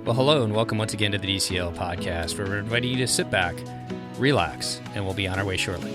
Well, hello and welcome once again to the DCL podcast, where we're inviting you to sit back, relax, and we'll be on our way shortly.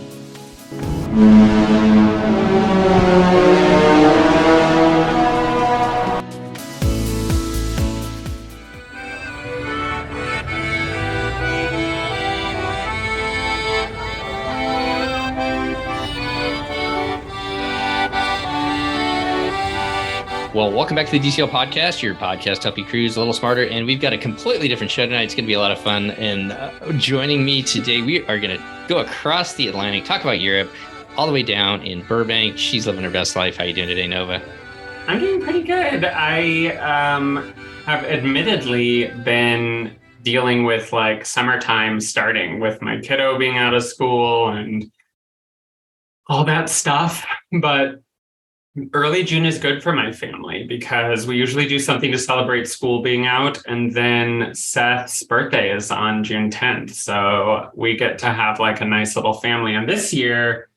Well, welcome back to the DCL podcast, your podcast to help you cruise a little smarter. And we've got a completely different show tonight. It's going to be a lot of fun. And joining me today, we are going to go across the Atlantic, talk about Europe, all the way down in Burbank. She's living her best life. How you doing today, Nova? I'm doing pretty good. I have admittedly been dealing with like summertime starting with my kiddo being out of school and all that stuff. But early June is good for my family because we usually do something to celebrate school being out. And then Seth's birthday is on June 10th. So we get to have like a nice little family. And this year,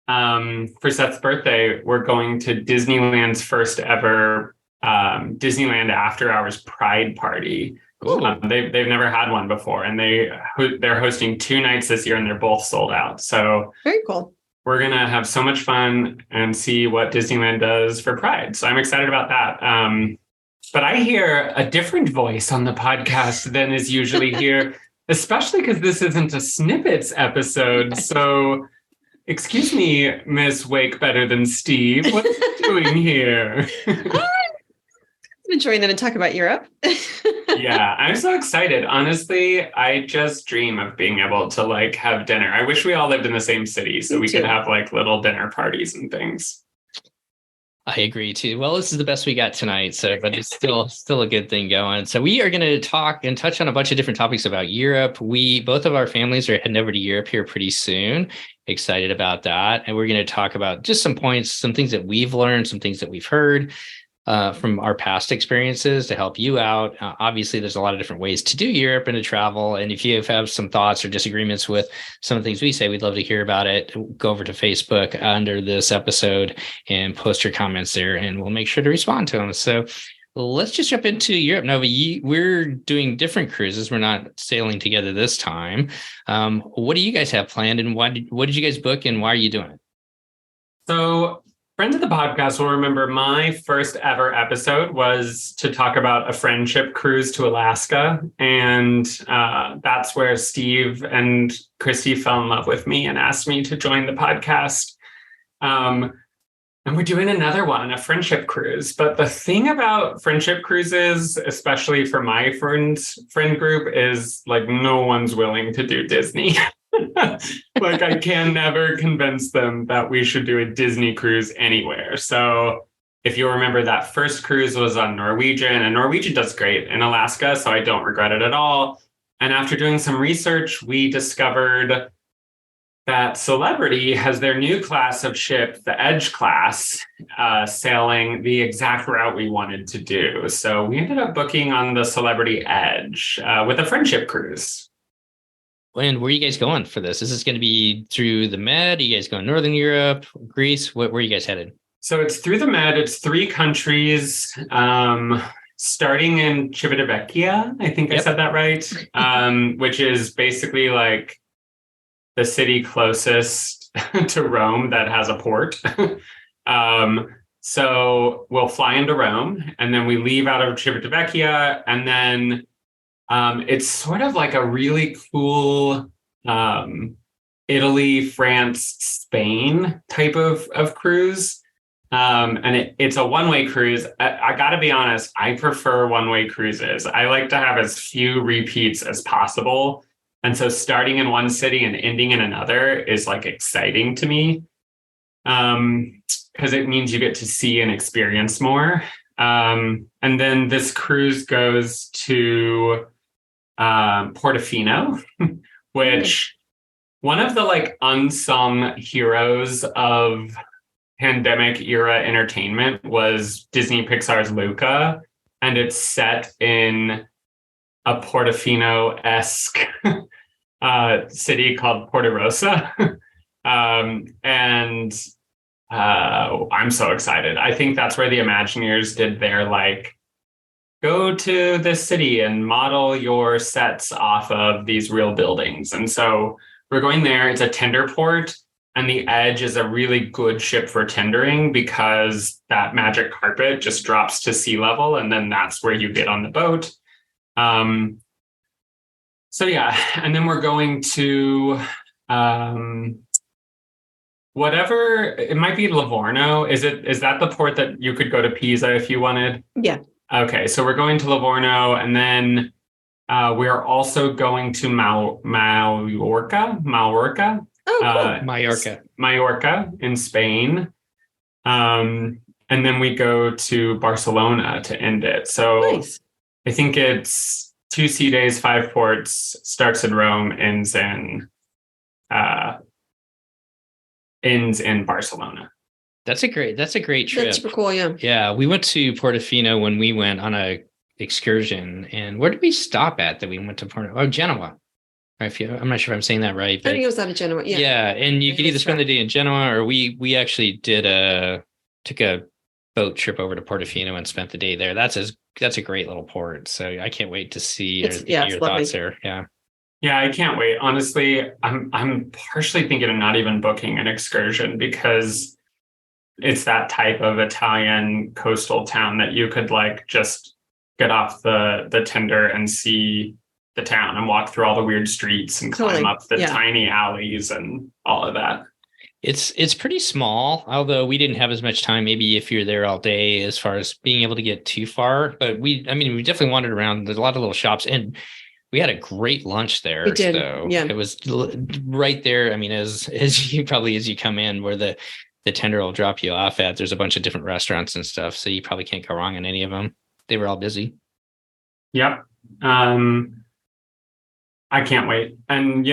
for Seth's birthday, we're going to Disneyland's first ever Disneyland After Hours Pride Party. They've never had one before. And they're hosting 2 nights this year and they're both sold out. So very cool. We're going to have so much fun and see what Disneyland does for Pride. So I'm excited about that. But I hear a different voice on the podcast than is usually here, especially because this isn't a snippets episode. So excuse me, Miss Wake Better Than Steve. What are you doing here? I'm enjoying that and talk about Europe. Yeah, I'm so excited. Honestly, I just dream of being able to like have dinner. I wish we all lived in the same city so we could have like little dinner parties and things. I agree too. Well, this is the best we got tonight, so but it's still a good thing going. So we are going to talk and touch on a bunch of different topics about Europe. Both of our families are heading over to Europe here pretty soon. Excited about that. And we're going to talk about just some points, some things that we've learned, some things that we've heard from our past experiences to help you out. Obviously, there's a lot of different ways to do Europe and to travel. And if you have some thoughts or disagreements with some of the things we say, we'd love to hear about it. Go over to Facebook under this episode and post your comments there, and we'll make sure to respond to them. So let's just jump into Europe. Nova, we're doing different cruises. We're not sailing together this time. What do you guys have planned, and what did you guys book, and why are you doing it? So friends of the podcast will remember my first ever episode was to talk about a friendship cruise to Alaska. And that's where Steve and Christy fell in love with me and asked me to join the podcast. And we're doing another one, a friendship cruise. But the thing about friendship cruises, especially for my friend group, is like no one's willing to do Disney. Like I can never convince them that we should do a Disney cruise anywhere. So if you remember, that first cruise was on Norwegian, and Norwegian does great in Alaska, so I don't regret it at all. And after doing some research, we discovered that Celebrity has their new class of ship, the Edge class, sailing the exact route we wanted to do. So we ended up booking on the Celebrity Edge with a friendship cruise. And where are you guys going for this? Is this going to be through the Med? Are you guys going Northern Europe, Greece? Where are you guys headed? So it's through the Med. It's 3 countries, starting in Civitavecchia. I think I said that right, which is basically like the city closest to Rome that has a port. So we'll fly into Rome, and then we leave out of Civitavecchia, and then it's sort of like a really cool Italy, France, Spain type of cruise. And it's a one-way cruise. I got to be honest, I prefer one-way cruises. I like to have as few repeats as possible. And so starting in one city and ending in another is like exciting to me because it means you get to see and experience more. And then this cruise goes to Portofino, which one of the like unsung heroes of pandemic era entertainment was Disney Pixar's Luca, and it's set in a Portofino-esque city called Porta Rossa. And I'm so excited. I think that's where the Imagineers did their like go to this city and model your sets off of these real buildings. And so we're going there. It's a tender port, and the Edge is a really good ship for tendering because that magic carpet just drops to sea level, and then that's where you get on the boat. So yeah, and then we're going to whatever, it might be Livorno. Is that the port that you could go to Pisa if you wanted? Yeah. Okay, so we're going to Livorno, and then we're also going to Mallorca. Oh, cool. Mallorca In Spain. And then we go to Barcelona to end it. So Nice. I think it's 2 sea days, 5 ports, starts in Rome, ends in Barcelona. That's a great trip. That's super cool. Yeah. Yeah, we went to Portofino when we went on a excursion. And where did we stop at that we went to Genoa? I'm not sure if I'm saying that right. But I think it was out of Genoa. Yeah. Yeah, and you could either spend the day in Genoa, or we actually took a boat trip over to Portofino and spent the day there. That's a great little port. So I can't wait to see your thoughts there. Yeah. Yeah, I can't wait. Honestly, I'm partially thinking of not even booking an excursion because it's that type of Italian coastal town that you could like just get off the tender and see the town and walk through all the weird streets and climb up the tiny alleys and all of that. It's pretty small, although we didn't have as much time, maybe if you're there all day, as far as being able to get too far. But we definitely wandered around. There's a lot of little shops, and we had a great lunch there. We did. So yeah. It was right there. I mean, as you come in where the tender will drop you off at, there's a bunch of different restaurants and stuff. So you probably can't go wrong in any of them. They were all busy. Yep. I can't wait. And,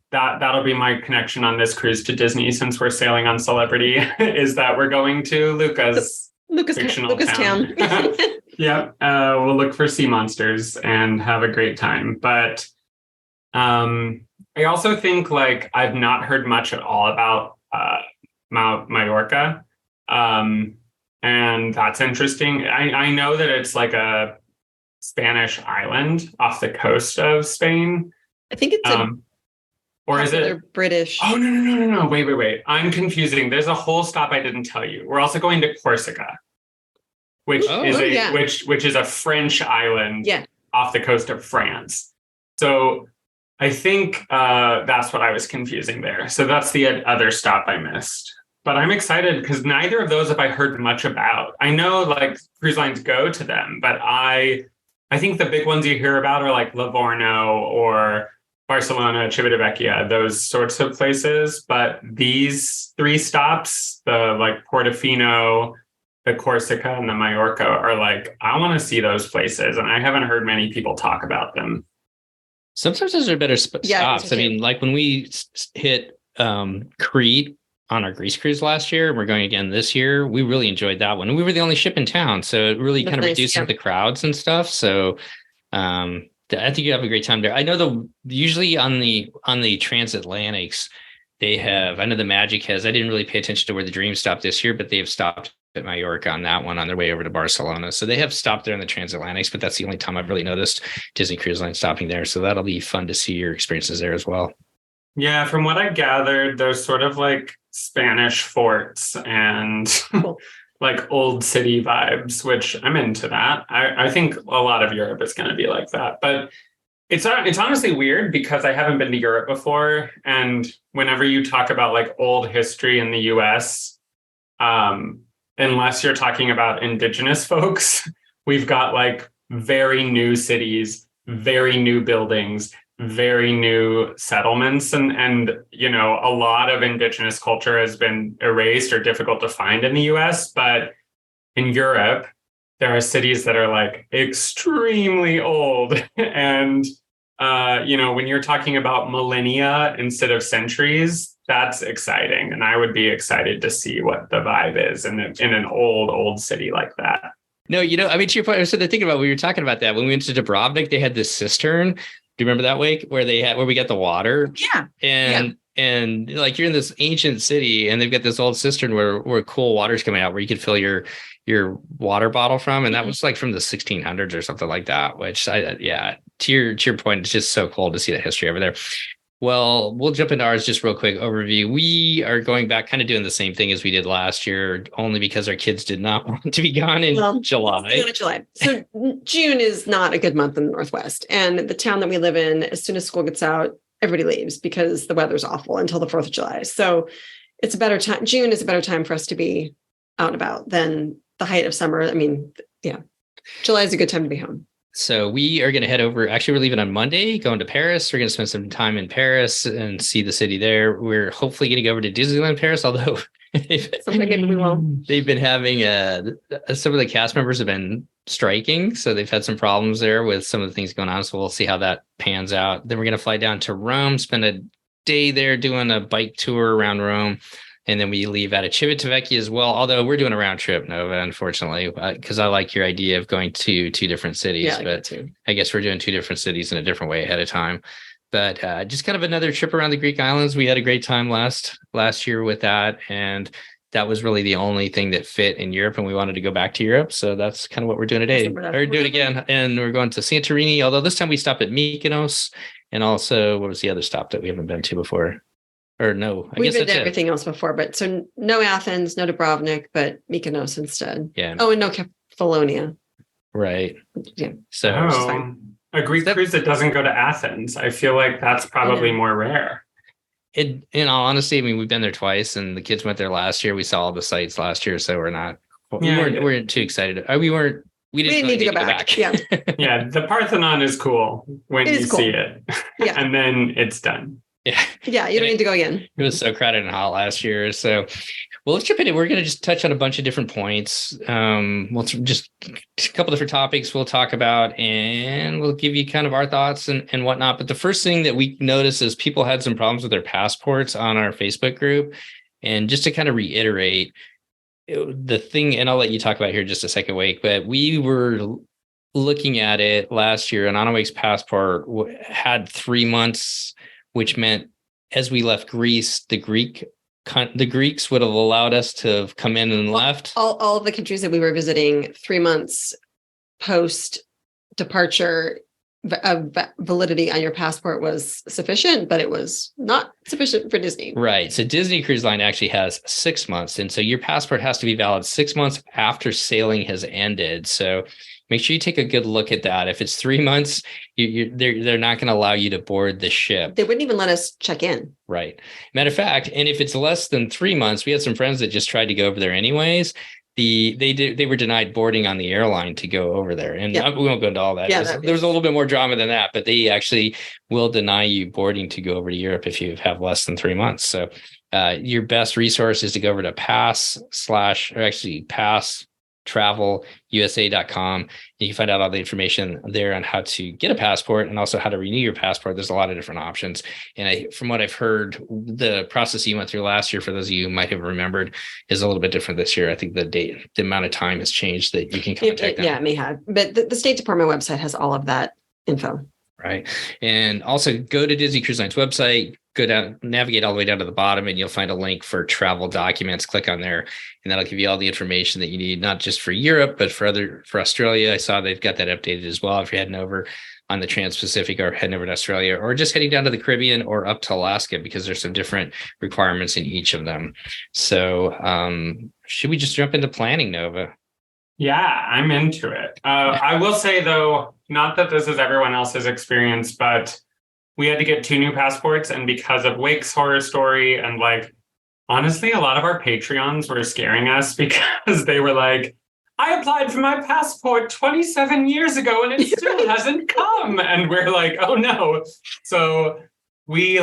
that'll be my connection on this cruise to Disney, since we're sailing on Celebrity, is that we're going to Lucas town. Yeah. We'll look for sea monsters and have a great time. But I also think I've not heard much at all about Mallorca. And that's interesting. I know that it's like a Spanish island off the coast of Spain. I think it's or is it British? Oh, no. Wait. I'm confusing. There's a whole stop I didn't tell you. We're also going to Corsica, which is a French island off the coast of France. So I think that's what I was confusing there. So that's the other stop I missed. But I'm excited because neither of those have I heard much about. I know cruise lines go to them, but I think the big ones you hear about are like Livorno or Barcelona, Civitavecchia, those sorts of places. But these 3 stops, the Portofino, the Corsica, and the Mallorca, are I want to see those places. And I haven't heard many people talk about them. Sometimes those are better stops. I mean, when we hit Crete on our Greece cruise last year, and we're going again this year, we really enjoyed that one. And we were the only ship in town, so it really kind of reduced the crowds and stuff. So I think you have a great time there. I know usually on the transatlantics, they have, I know the Magic has, I didn't really pay attention to where the Dream stopped this year, but they have stopped at Mallorca on that one on their way over to Barcelona. So they have stopped there in the transatlantics, but that's the only time I've really noticed Disney Cruise Line stopping there. So that'll be fun to see your experiences there as well. Yeah, from what I gathered, there's sort of Spanish forts and cool. Old city vibes, which I'm into that. I think a lot of Europe is going to be like that. But it's honestly weird because I haven't been to Europe before. And whenever you talk about old history in the US, unless you're talking about indigenous folks, we've got very new cities, very new buildings, very new settlements, and a lot of indigenous culture has been erased or difficult to find in the US. But in Europe, there are cities that are extremely old. And when you're talking about millennia instead of centuries, that's exciting. And I would be excited to see what the vibe is in an old city like that. No, to your point, I was thinking about when we were talking about that. When we went to Dubrovnik, they had this cistern. Do you remember that wake where we got the water? Yeah. And and like you're in this ancient city, and they've got this old cistern where cool water's coming out, where you could fill your water bottle from, and that was like from the 1600s or something like that. Which to your point, it's just so cool to see the history over there. Well, we'll jump into ours just real quick overview. We are going back, kind of doing the same thing as we did last year, only because our kids did not want to be gone in July. So June is not a good month in the Northwest. And the town that we live in, as soon as school gets out, everybody leaves because the weather's awful until the 4th of July. So it's a better time. June is a better time for us to be out and about than the height of summer. I mean, yeah, July is a good time to be home. So we are going to head over. Actually, we're leaving on Monday, going to Paris. We're going to spend some time in Paris and see the city there. We're hopefully going to go over to Disneyland Paris, although they've been having some of the cast members have been striking. So they've had some problems there with some of the things going on. So we'll see how that pans out. Then we're going to fly down to Rome, spend a day there doing a bike tour around Rome. And then we leave out of Civitavecchia as well, although we're doing a round trip, Nova, unfortunately, because I like your idea of going to two different cities. Yeah, but I guess we're doing two different cities in a different way ahead of time. But just kind of another trip around the Greek islands. We had a great time last year with that. And that was really the only thing that fit in Europe. And we wanted to go back to Europe. So that's kind of what we're doing today. Or do it again. And we're going to Santorini, although this time we stopped at Mykonos. And also, what was the other stop that we haven't been to before? Or no, we've been to everything else before, but so no Athens, no Dubrovnik, but Mykonos instead. Yeah. Oh, and no Kefalonia. Right. Yeah. So a Greek cruise that doesn't go to Athens. I feel like that's probably more rare. In all honesty, I mean, we've been there twice, and the kids went there last year. We saw all the sites last year, so we weren't too excited. We didn't need to go back. Yeah. Yeah. The Parthenon is cool when you see it. Yeah. And then it's done. Yeah, you don't need to go again. It was so crowded and hot last year. So, well, let's jump into it. We're going to just touch on a bunch of different points. We'll just a couple different topics we'll talk about, and we'll give you kind of our thoughts and whatnot. But the first thing that we noticed is people had some problems with their passports on our Facebook group. And just to kind of reiterate the thing, and I'll let you talk about it here in just a second, Wake, but we were looking at it last year, and Anna Wake's passport had 3 months, which meant as we left Greece, the Greeks would have allowed us to have come in and left. All the countries that we were visiting, 3 months post departure validity on your passport was sufficient, but it was not sufficient for Disney. Right. So Disney Cruise Line actually has 6 months. And so your passport has to be valid 6 months after sailing has ended. So make sure you take a good look at that. If it's 3 months, they're not going to allow you to board the ship. They wouldn't even let us check in. Right. Matter of fact, and if it's less than 3 months, we had some friends that just tried to go over there anyways. They were denied boarding on the airline to go over there. And we won't go into all that. Yeah, there's a little bit more drama than that, but they actually will deny you boarding to go over to Europe if you have less than 3 months. So your best resource is to go over to passtravelusa.com. You can find out all the information there on how to get a passport and also how to renew your passport. There's a lot of different options. And from what I've heard, the process you went through last year, for those of you who might have remembered, is a little bit different this year. I think the amount of time has changed that you can contact them. Yeah, it may have. But the State Department website has all of that info. Right. And also go to Disney Cruise Line's website, go down, navigate all the way down to the bottom, and you'll find a link for travel documents. Click on there, and that'll give you all the information that you need, not just for Europe, but for Australia. I saw they've got that updated as well. If you're heading over on the Trans-Pacific or heading over to Australia, or just heading down to the Caribbean or up to Alaska, because there's some different requirements in each of them. So should we just jump into planning, Nova? Yeah, I'm into it. I will say, though, not that this is everyone else's experience, but we had to get 2 new passports. And because of Wake's horror story, and honestly, a lot of our Patreons were scaring us because they were like, I applied for my passport 27 years ago and it still hasn't come. And we're like, oh no. So we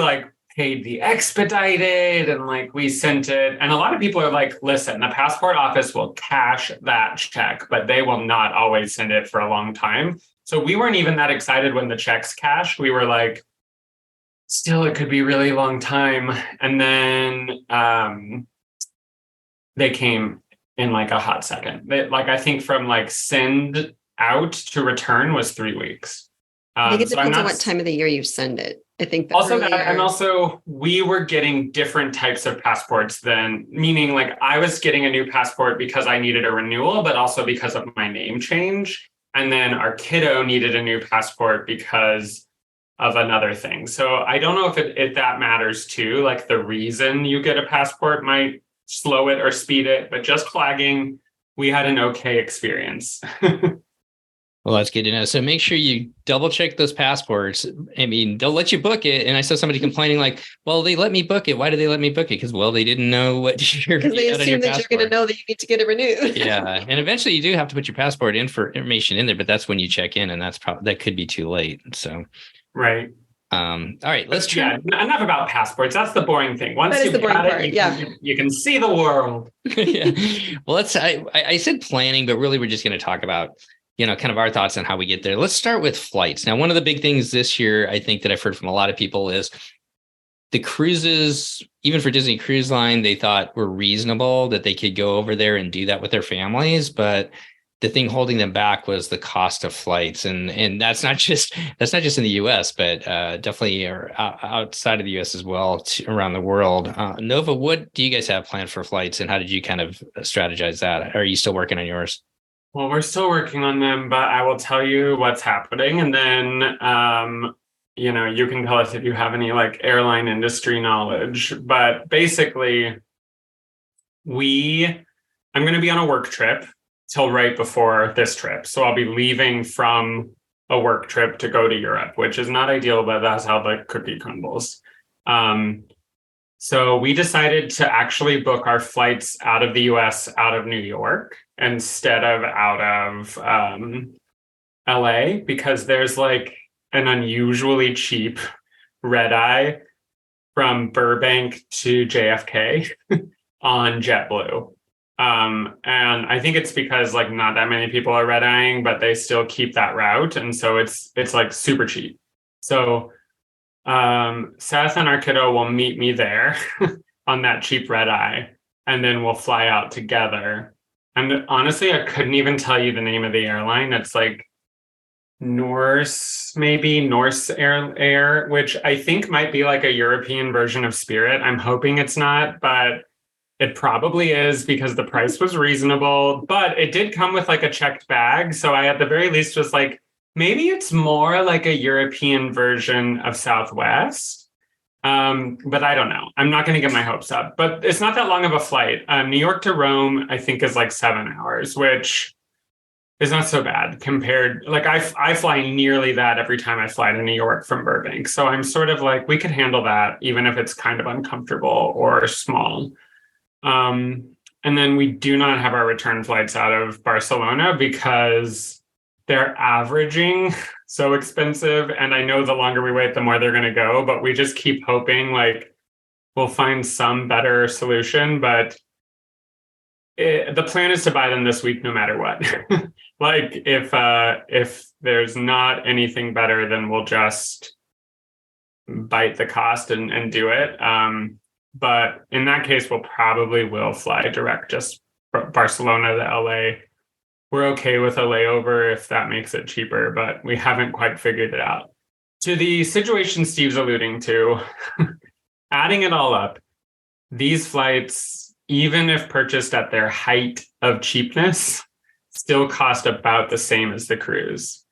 paid the expedited and we sent it. And a lot of people are like, listen, the passport office will cash that check, but they will not always send it for a long time. So we weren't even that excited when the checks cashed. We were like, still, it could be a really long time. And then they came in a hot second. I think from send out to return was 3 weeks. I think it depends on what time of the year you send it. I think also that, and also we were getting different types of passports then, meaning like I was getting a new passport because I needed a renewal, but also because of my name change. And then our kiddo needed a new passport because of another thing. So I don't know if that matters too. Like the reason you get a passport might slow it or speed it, but just flagging, we had an okay experience. Well, that's good to know. So make sure you double check those passports. I mean, they'll let you book it. And I saw somebody complaining like, well, they let me book it. Why did they let me book it? Because, well, they didn't know what you're because they assume that you're going to know that you need to get it renewed. Yeah. And eventually you do have to put your passport information in there, but that's when you check in, and that could be too late. So, right. All right, let's try. Yeah, enough about passports. That's the boring thing. Once you've got it, you can see the world. Yeah. Well, I said planning, but really we're just going to talk about, kind of our thoughts on how we get there. Let's start with flights. Now, one of the big things this year, I think that I've heard from a lot of people is the cruises, even for Disney Cruise Line, they thought were reasonable, that they could go over there and do that with their families. But the thing holding them back was the cost of flights. And that's not just in the US, but definitely outside of the US as well, around the world. Nova, what do you guys have planned for flights, and how did you kind of strategize that? Are you still working on yours? Well, we're still working on them, but I will tell you what's happening. And then, you can tell us if you have any like airline industry knowledge. But basically, I'm going to be on a work trip till right before this trip. So I'll be leaving from a work trip to go to Europe, which is not ideal, but that's how the cookie crumbles. So we decided to actually book our flights out of the US, out of New York, instead of out of LA, because there's like an unusually cheap red eye from Burbank to JFK on JetBlue. And I think it's because like not that many people are red eyeing, but they still keep that route. And so it's like super cheap. So Seth and our kiddo will meet me there on that cheap red eye, and then we'll fly out together. And honestly, I couldn't even tell you the name of the airline. It's like Norse Air, which I think might be like a European version of Spirit. I'm hoping it's not, but it probably is because the price was reasonable. But it did come with like a checked bag. So I at the very least was like, maybe it's more like a European version of Southwest. But I don't know. I'm not going to get my hopes up. But it's not that long of a flight. New York to Rome, I think, is like 7 hours, which is not so bad compared. Like I fly nearly that every time I fly to New York from Burbank. So I'm sort of like, we could handle that, even if it's kind of uncomfortable or small. And then we do not have our return flights out of Barcelona because they're averaging so expensive. And I know the longer we wait, the more they're going to go. But we just keep hoping like we'll find some better solution. But the plan is to buy them this week, no matter what. Like if there's not anything better, then we'll just bite the cost and do it. But in that case, we'll probably will fly direct just Barcelona to LA. We're okay with a layover if that makes it cheaper, but we haven't quite figured it out. To the situation Steve's alluding to, adding it all up, these flights, even if purchased at their height of cheapness, still cost about the same as the cruise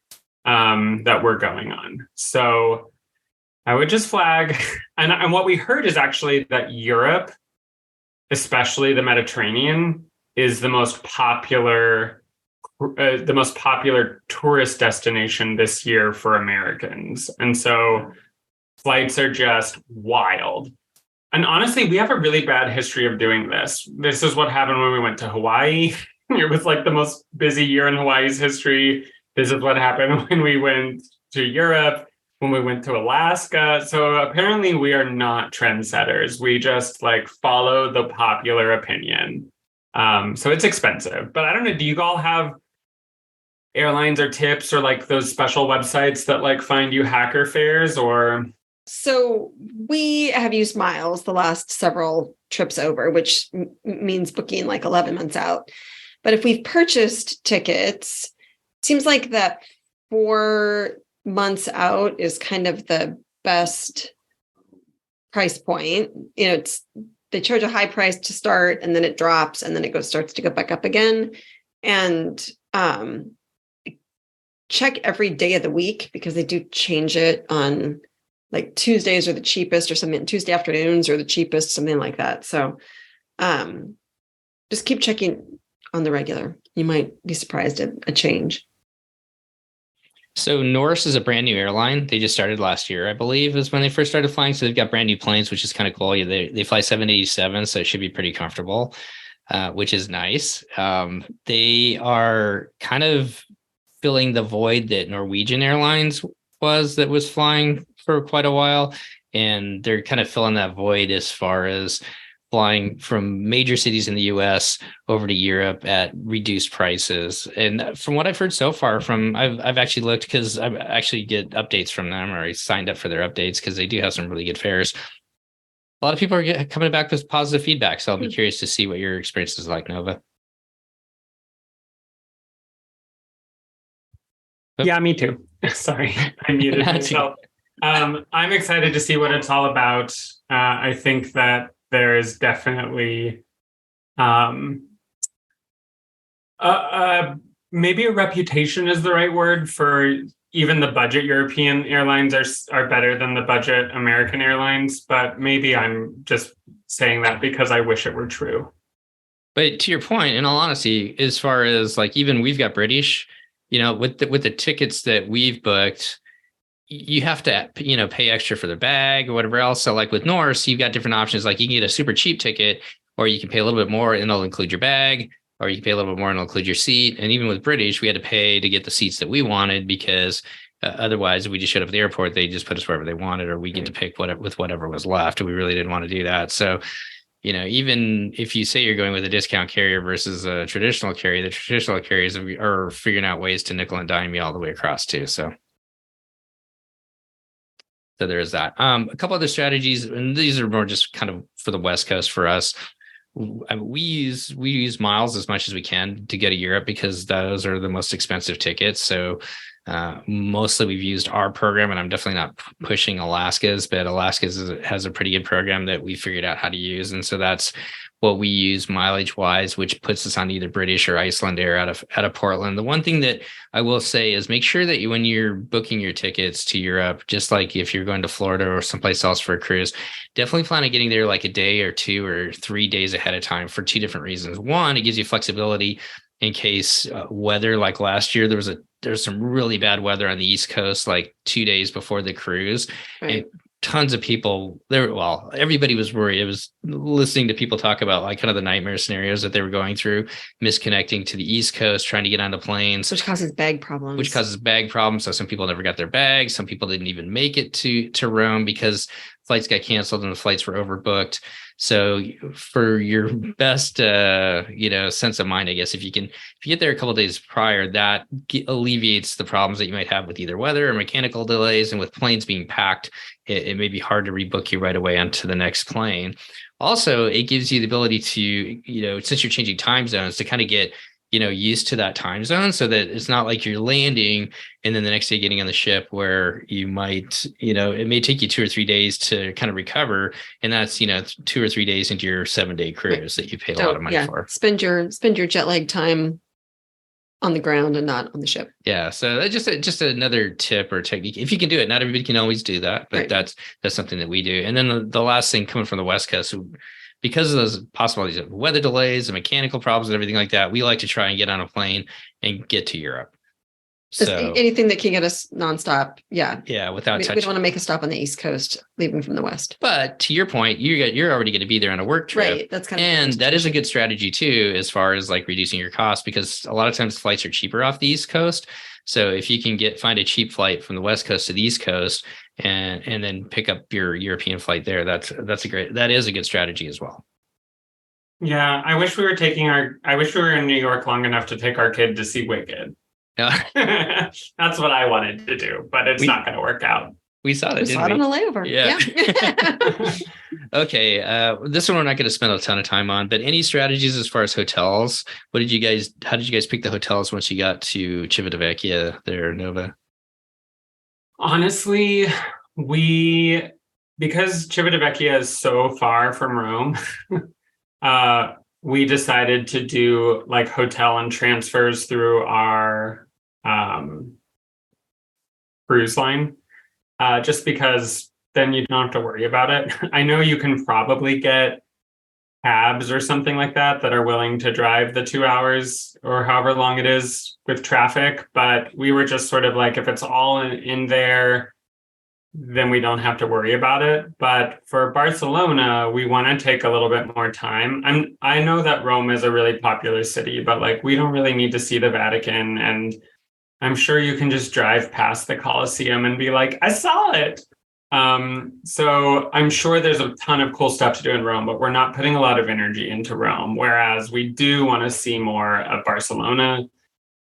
that we're going on. So I would just flag, and what we heard is actually that Europe, especially the Mediterranean, is the most popular tourist destination this year for Americans. And so flights are just wild. And honestly, we have a really bad history of doing this. This is what happened when we went to Hawaii. It was like the most busy year in Hawaii's history. This is what happened when we went to Europe, when we went to Alaska. So apparently we are not trendsetters. We just like follow the popular opinion. So it's expensive, but I don't know. Do you all have airlines or tips or like those special websites that like find you hacker fares or? So we have used Miles the last several trips over, which means booking like 11 months out. But if we've purchased tickets, it seems like that 4 months out is kind of the best price point. They charge a high price to start, and then it drops, and then it starts to go back up again. And check every day of the week, because they do change it on like Tuesdays are the cheapest or something. Tuesday afternoons are the cheapest, something like that. So just keep checking on the regular. You might be surprised at a change. So Norse is a brand new airline. They just started last year, I believe, is when they first started flying. So they've got brand new planes, which is kind of cool. They fly 787, so it should be pretty comfortable, which is nice. They are kind of filling the void that Norwegian Airlines was flying for quite a while. And they're kind of filling that void as far as flying from major cities in the US over to Europe at reduced prices. And from what I've heard so far I've actually looked, because I actually get updates from them, or I signed up for their updates because they do have some really good fares. A lot of people are coming back with positive feedback. So I'll be curious to see what your experience is like, Nova. Yeah, me too. Sorry, I muted myself. I'm excited to see what it's all about. I think that there is definitely maybe a reputation is the right word for even the budget European airlines are better than the budget American airlines, but maybe I'm just saying that because I wish it were true. But to your point, in all honesty, as far as like, even we've got British, with the tickets that we've booked, you have to, pay extra for the bag or whatever else. So like with Norse, you've got different options. Like you can get a super cheap ticket, or you can pay a little bit more and it'll include your bag, or you can pay a little bit more and it'll include your seat. And even with British, we had to pay to get the seats that we wanted, because otherwise we just showed up at the airport. They just put us wherever they wanted, or we get to pick whatever was left. We really didn't want to do that. So, even if you say you're going with a discount carrier versus a traditional carrier, the traditional carriers are figuring out ways to nickel and dime you all the way across too. So there is that. A couple other strategies, and these are more just kind of for the West Coast for us. We use miles as much as we can to go to Europe, because those are the most expensive tickets. So mostly we've used our program, and I'm definitely not pushing Alaska's, but Alaska's has a pretty good program that we figured out how to use. And so that's what we use mileage wise, which puts us on either British or Iceland Air out of Portland. The one thing that I will say is make sure that when you're booking your tickets to Europe, just like if you're going to Florida or someplace else for a cruise, definitely plan on getting there like a day or 2 or 3 days ahead of time, for 2 different reasons. One, it gives you flexibility in case weather, like last year, there's some really bad weather on the East Coast, like 2 days before the cruise. Right. And tons of people there. Well, everybody was worried. It was listening to people talk about like kind of the nightmare scenarios that they were going through, misconnecting to the East Coast, trying to get onto planes, which causes bag problems. So some people never got their bags. Some people didn't even make it to Rome because flights got canceled and the flights were overbooked. So for your best, sense of mind, I guess, if you get there a couple of days prior, that alleviates the problems that you might have with either weather or mechanical delays. And with planes being packed, it may be hard to rebook you right away onto the next plane. Also, it gives you the ability to, since you're changing time zones, to kind of get used to that time zone, so that it's not like you're landing and then the next day getting on the ship where you might, it may take you 2 or 3 days to kind of recover. And that's, 2 or 3 days into your 7-day cruise that you paid a lot of money for. Spend your jet lag time on the ground and not on the ship. Yeah. So that's just another tip or technique. If you can do it, not everybody can always do that, but right. That's something that we do. And then the last thing, coming from the West Coast, because of those possibilities of weather delays and mechanical problems and everything like that, we like to try and get on a plane and get to Europe. So anything that can get us nonstop. Yeah. Yeah. We don't want to make a stop on the East Coast, leaving from the West. But to your point, you're already going to be there on a work trip. Right. That's that is a good strategy too, as far as like reducing your costs, because a lot of times flights are cheaper off the East Coast. So if you can find a cheap flight from the West Coast to the East Coast and then pick up your European flight there, that is a good strategy as well. Yeah, I wish we were in New York long enough to take our kid to see Wicked. Yeah. That's what I wanted to do, but it's not going to work out. We saw that, we saw it on a layover. Yeah. Okay. This one we're not going to spend a ton of time on, but any strategies as far as hotels? How did you guys pick the hotels once you got to Civitavecchia there, Nova? Honestly, Because Civitavecchia is so far from Rome, we decided to do like hotel and transfers through our cruise line, just because then you don't have to worry about it. I know you can probably get cabs or something like that are willing to drive the 2 hours or however long it is with traffic, but we were just sort of like, if it's all in there, then we don't have to worry about it. But for Barcelona, we want to take a little bit more time. I know that Rome is a really popular city, but like we don't really need to see the Vatican. And I'm sure you can just drive past the Colosseum and be like, I saw it. So I'm sure there's a ton of cool stuff to do in Rome, but we're not putting a lot of energy into Rome. Whereas we do want to see more of Barcelona.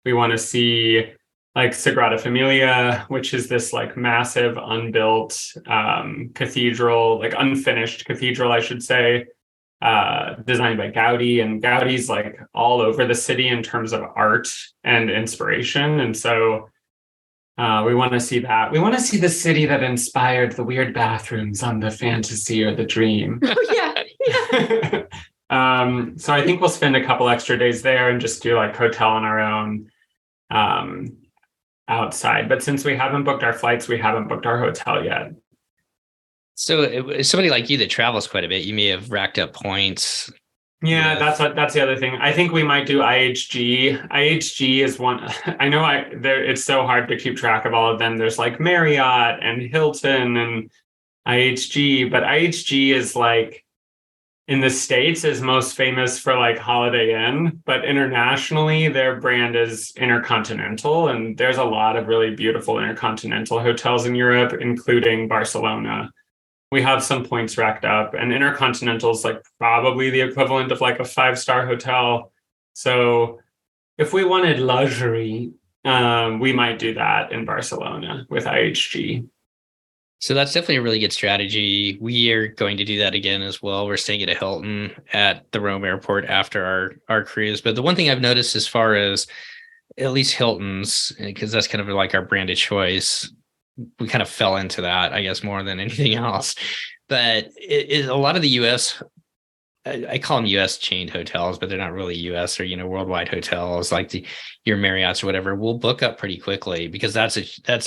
We want to see like Sagrada Familia, which is this like massive unbuilt cathedral, like unfinished cathedral, I should say, designed by Gaudi. And Gaudi's like all over the city in terms of art and inspiration. And so we want to see that. We want to see the city that inspired the weird bathrooms on the Fantasy or the Dream. Oh, yeah. So I think we'll spend a couple extra days there and just do like hotel on our own outside. But since we haven't booked our flights, we haven't booked our hotel yet. So somebody like you that travels quite a bit, you may have racked up points. Yeah, that's the other thing. I think we might do IHG. IHG is one. I know it's so hard to keep track of all of them. There's like Marriott and Hilton and IHG, but IHG is like in the States is most famous for like Holiday Inn, but internationally their brand is Intercontinental, and there's a lot of really beautiful Intercontinental hotels in Europe, including Barcelona. We have some points racked up, and Intercontinental is like probably the equivalent of like a 5-star hotel. So if we wanted luxury, we might do that in Barcelona with IHG. So that's definitely a really good strategy. We are going to do that again as well. We're staying at a Hilton at the Rome airport after our cruise. But the one thing I've noticed as far as at least Hilton's, because that's kind of like our branded choice, we kind of fell into that, I guess, more than anything else. But a lot of the U.S., I call them U.S. chained hotels, but they're not really U.S. or, worldwide hotels like your Marriott's or whatever, will book up pretty quickly because that's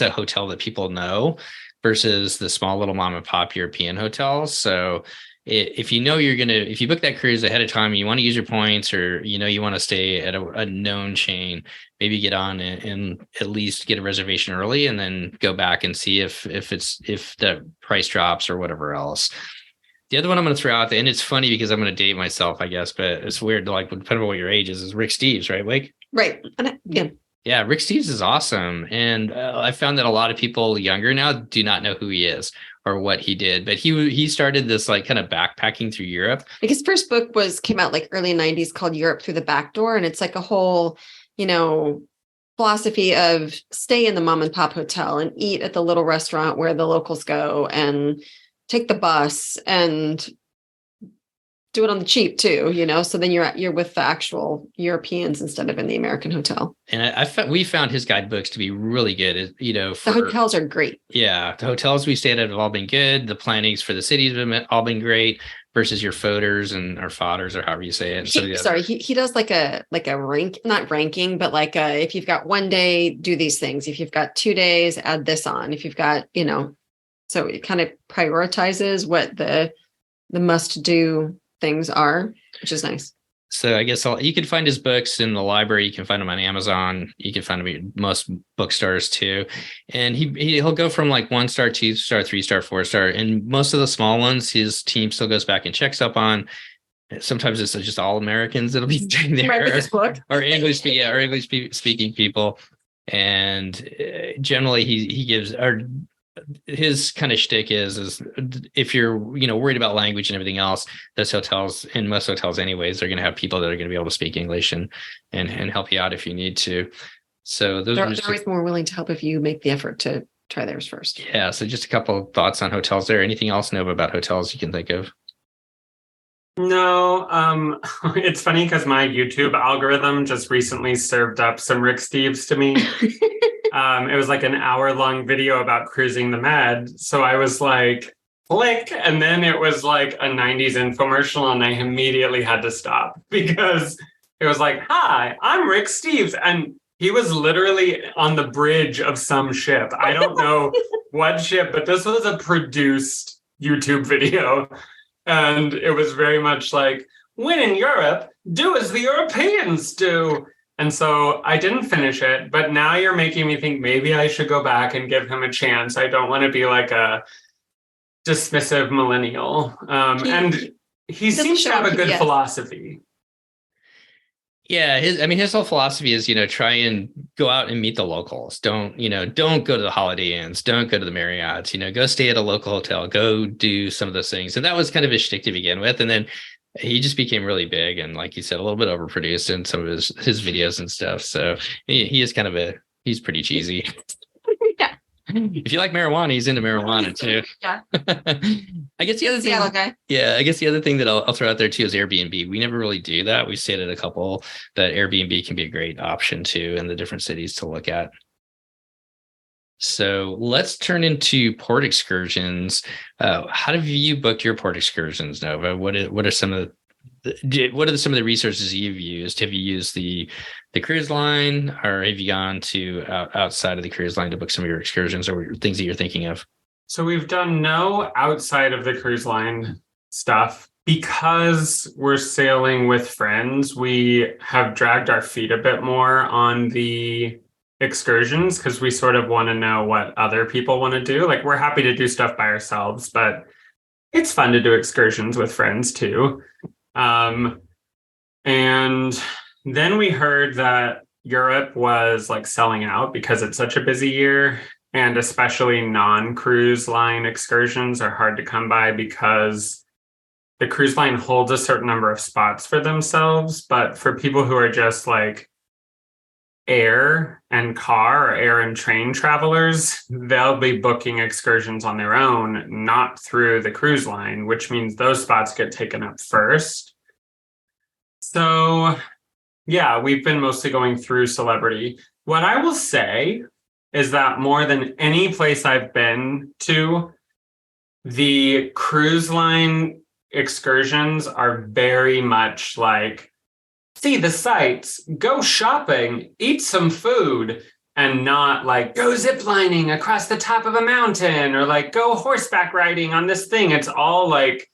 a hotel that people know versus the small little mom and pop European hotels. So if if you book that cruise ahead of time, you want to use your points, or you want to stay at a known chain, maybe get on and at least get a reservation early, and then go back and see if the price drops or whatever else. The other one I'm going to throw out there, and it's funny because I'm going to date myself, I guess, but it's weird. Like, depending on what your age is Rick Steves, right, Wake? Right. Yeah. Yeah, Rick Steves is awesome. And I found that a lot of people younger now do not know who he is or what he did. But he started this like kind of backpacking through Europe. Like his first book came out like early 90s called Europe Through the Back Door. And it's like a whole, philosophy of stay in the mom and pop hotel and eat at the little restaurant where the locals go and take the bus and do it on the cheap too, so then you're with the actual Europeans instead of in the American hotel. And we found his guidebooks to be really good. The hotels are great. Yeah. The hotels we stayed at have all been good. The plannings for the cities have all been great versus your fodders or fodders or however you say it. He does like a rank, not ranking, but like if you've got 1 day, do these things. If you've got 2 days, add this on. If you've got, so it kind of prioritizes what the must do things are, which is nice. So I guess you can find his books in the library. You can find them on Amazon. You can find them at most bookstores too. And he'll go from like 1-star, 2-star, 3-star, 4-star. And most of the small ones, his team still goes back and checks up on. Sometimes it's just all Americans that'll be staying there, or English speaking people. And generally he gives his kind of shtick is if you're worried about language and everything else, those hotels, in most hotels anyways, they're going to have people that are going to be able to speak English and help you out if you need to. So they're always more willing to help if you make the effort to try theirs first. Yeah. So just a couple of thoughts on hotels there. Anything else, Nova, about hotels you can think of? No, it's funny because my YouTube algorithm just recently served up some Rick Steves to me. It was like an hour-long video about cruising the Med. So I was like, click, and then it was like a 90s infomercial, and I immediately had to stop because it was like, hi, I'm Rick Steves. And he was literally on the bridge of some ship. I don't know what ship, but this was a produced YouTube video. And it was very much like, when in Europe, do as the Europeans do. And so I didn't finish it, but now you're making me think maybe I should go back and give him a chance. I don't want to be like a dismissive millennial. And he seems to have a good philosophy. Yeah, his whole philosophy is, try and go out and meet the locals. Don't go to the Holiday Inns, don't go to the Marriotts, go stay at a local hotel, go do some of those things. And that was kind of his shtick to begin with. And then he just became really big and, like you said, a little bit overproduced in some of his videos and stuff. So he is he's pretty cheesy. Yeah. If you like marijuana, he's into marijuana too. Yeah. I guess the other thing. Okay. Yeah, I guess the other thing that I'll throw out there too is Airbnb. We never really do that. We've stayed at a couple that Airbnb can be a great option too in the different cities to look at. So let's turn into port excursions. How have you booked your port excursions, Nova? What are some of the resources you've used? Have you used the cruise line, or have you gone to outside of the cruise line to book some of your excursions, or things that you're thinking of? So we've done no outside of the cruise line stuff. Because we're sailing with friends, we have dragged our feet a bit more on the excursions because we sort of want to know what other people want to do. Like, we're happy to do stuff by ourselves, but it's fun to do excursions with friends too. And then we heard that Europe was like selling out because it's such a busy year, and especially non-cruise line excursions are hard to come by because the cruise line holds a certain number of spots for themselves. But for people who are just like air and car or air and train travelers, they'll be booking excursions on their own, not through the cruise line, which means those spots get taken up first. So yeah, we've been mostly going through Celebrity. What I will say is that more than any place I've been to, the cruise line excursions are very much like, see the sights, go shopping, eat some food, and not like go ziplining across the top of a mountain or like go horseback riding on this thing. It's all like,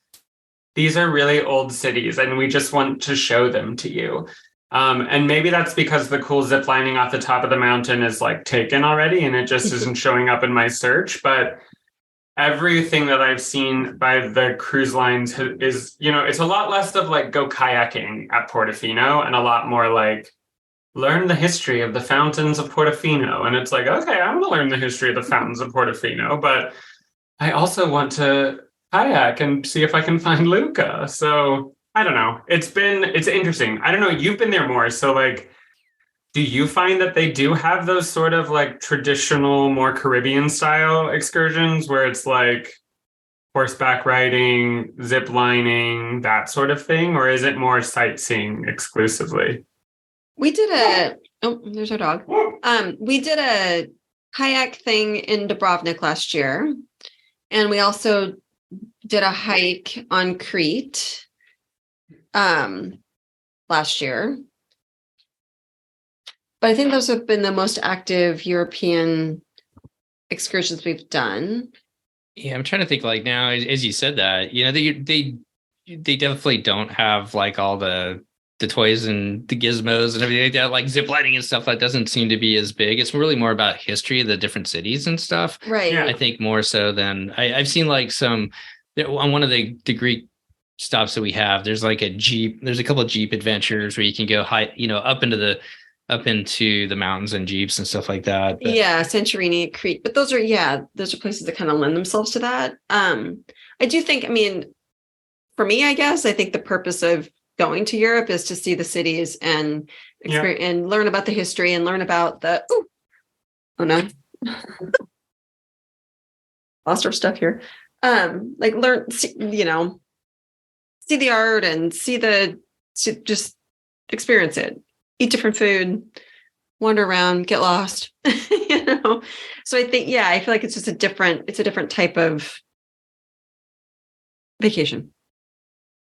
these are really old cities and we just want to show them to you. And maybe that's because the cool ziplining off the top of the mountain is like taken already and it just isn't showing up in my search. But everything that I've seen by the cruise lines is, it's a lot less of like go kayaking at Portofino and a lot more like learn the history of the fountains of Portofino. And it's like, okay, I want to learn the history of the fountains of Portofino, but I also want to kayak and see if I can find Luca. So I don't know. It's interesting. I don't know. You've been there more. So like, do you find that they do have those sort of like traditional, more Caribbean style excursions where it's like horseback riding, zip lining, that sort of thing? Or is it more sightseeing exclusively? We did there's our dog. We did a kayak thing in Dubrovnik last year. And we also did a hike on Crete last year. But I think those have been the most active European excursions we've done. Yeah, I'm trying to think like now, as you said that, they definitely don't have like all the toys and the gizmos and everything like that, like zip lining and stuff. That doesn't seem to be as big. It's really more about history of the different cities and stuff. Right. Yeah. I think more so than I've seen like some on one of the Greek stops that we have, there's like a Jeep, there's a couple of Jeep adventures where you can go high, up into the mountains and Jeeps and stuff like that. But yeah, Santorini, Crete. But those are places that kind of lend themselves to that. I do think, for me, I guess, I think the purpose of going to Europe is to see the cities and experience and learn about the history and learn about the, lost our stuff here. Like learn, see the art and just experience it. Eat different food, wander around, get lost, you know? So I think, I feel like it's just a different type of vacation.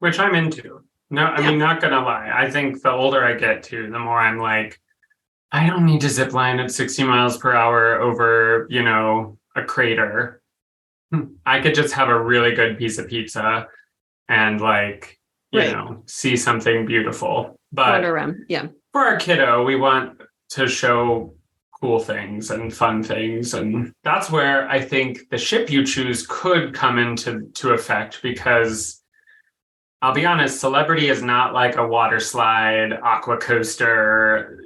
Which I'm into. No, I mean, not gonna lie. I think the older I get to, the more I'm like, I don't need to zip line at 60 miles per hour over, a crater. I could just have a really good piece of pizza and see something beautiful. But wander around. Yeah. For our kiddo, we want to show cool things and fun things. And that's where I think the ship you choose could come into effect, because I'll be honest, Celebrity is not like a water slide, aqua coaster,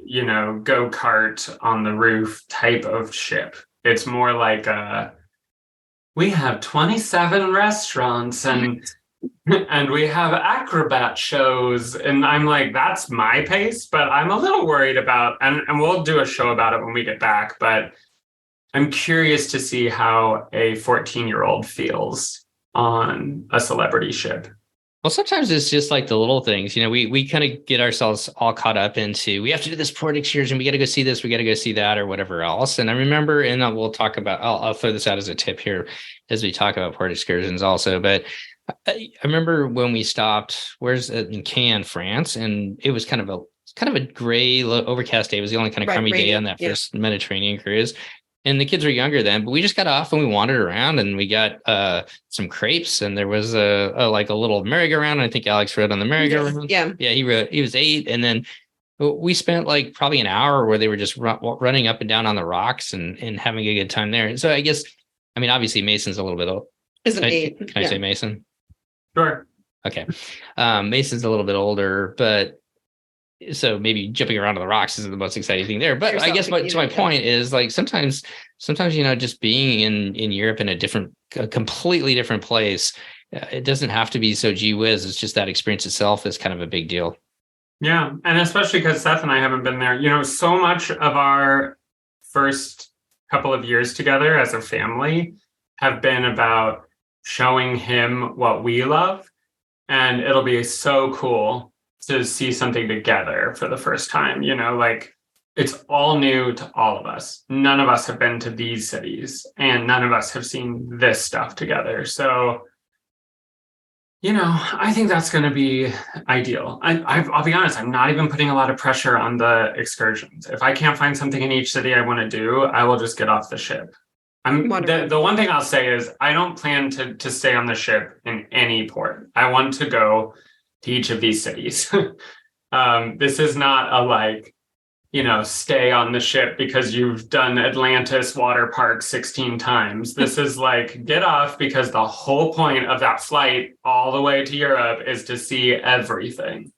go-kart on the roof type of ship. It's more like we have 27 restaurants and we have acrobat shows. And I'm like, that's my pace, but I'm a little worried about, and we'll do a show about it when we get back, but I'm curious to see how a 14-year-old feels on a Celebrity ship. Well, sometimes it's just like the little things, we kind of get ourselves all caught up into, we have to do this port excursion. We got to go see this. We got to go see that or whatever else. And I remember, and we'll talk about, I'll throw this out as a tip here as we talk about port excursions also. But I remember when we stopped, in Cannes, France, and it was kind of a gray, overcast day. It was the only kind of crummy day on that first Mediterranean cruise. And the kids were younger then, but we just got off and we wandered around and we got some crepes, and there was a little merry-go-round. I think Alex rode on the merry-go-round. Yeah. Yeah, he was 8. And then we spent like probably an hour where they were just running up and down on the rocks and having a good time there. And so I guess, obviously Mason's a little bit old. Isn't 8. Can I say Mason? Sure. Okay. Mason's a little bit older, but so maybe jumping around on the rocks isn't the most exciting thing there. But I guess my point is, like, sometimes, just being in Europe in a completely different place, it doesn't have to be so gee whiz. It's just that experience itself is kind of a big deal. Yeah. And especially because Seth and I haven't been there, so much of our first couple of years together as a family have been about showing him what we love. And it'll be so cool to see something together for the first time, it's all new to all of us. None of us have been to these cities and none of us have seen this stuff together. So, I think that's going to be ideal. I'll be honest, I'm not even putting a lot of pressure on the excursions. If I can't find something in each city I want to do, I will just get off the ship. The one thing I'll say is I don't plan to stay on the ship in any port. I want to go to each of these cities. This is not a stay on the ship because you've done Atlantis water park 16 times. This is get off because the whole point of that flight all the way to Europe is to see everything.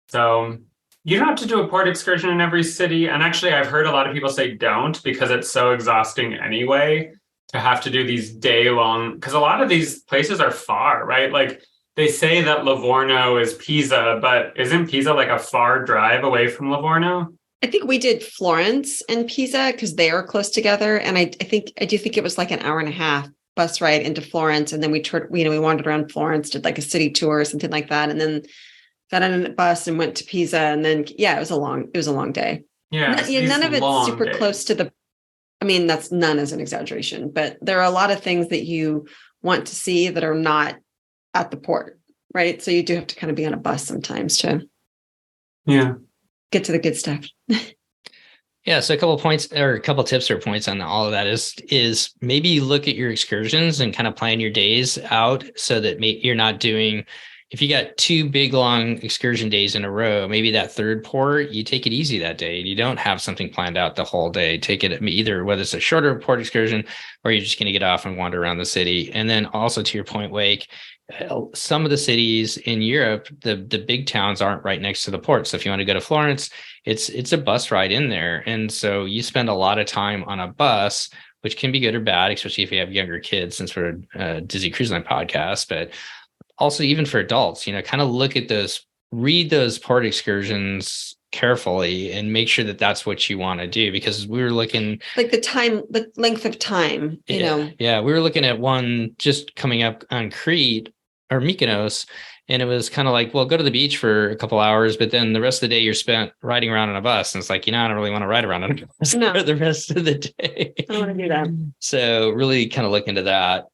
So you don't have to do a port excursion in every city. And actually, I've heard a lot of people say don't, because it's so exhausting anyway to have to do these day-long, because a lot of these places are far, right? They say that Livorno is Pisa, but isn't Pisa a far drive away from Livorno? I think we did Florence and Pisa because they are close together. And I do think it was an hour and a half bus ride into Florence. And then we wandered around Florence, did a city tour or something like that. And then got on a bus and went to Pisa. And then, it was a long day. Yeah. None of it's super close to that's none as an exaggeration, but there are a lot of things that you want to see that are not at the port, right? So you do have to kind of be on a bus sometimes to get to the good stuff. Yeah. So a couple of points or a couple of tips or points on all of that is maybe look at your excursions and kind of plan your days out so that you're not doing, if you got 2 big long excursion days in a row, maybe that third port, you take it easy that day and you don't have something planned out the whole day. Take it either whether it's a shorter port excursion or you're just going to get off and wander around the city. And then also to your point, Wake, some of the cities in Europe, the big towns aren't right next to the port. So if you want to go to Florence, it's a bus ride in there. And so you spend a lot of time on a bus, which can be good or bad, especially if you have younger kids, since we're a Disney Cruise Line podcast, but also even for adults, kind of look at those, read those port excursions carefully and make sure that that's what you want to do, because we were looking the length of time, we were looking at one just coming up on Crete or Mykonos, And it was kind of like, well, go to the beach for a couple hours, but then the rest of the day you're spent riding around on a bus. And it's like, I don't really want to ride around on a bus for the rest of the day. I don't want to do that. So really kind of look into that.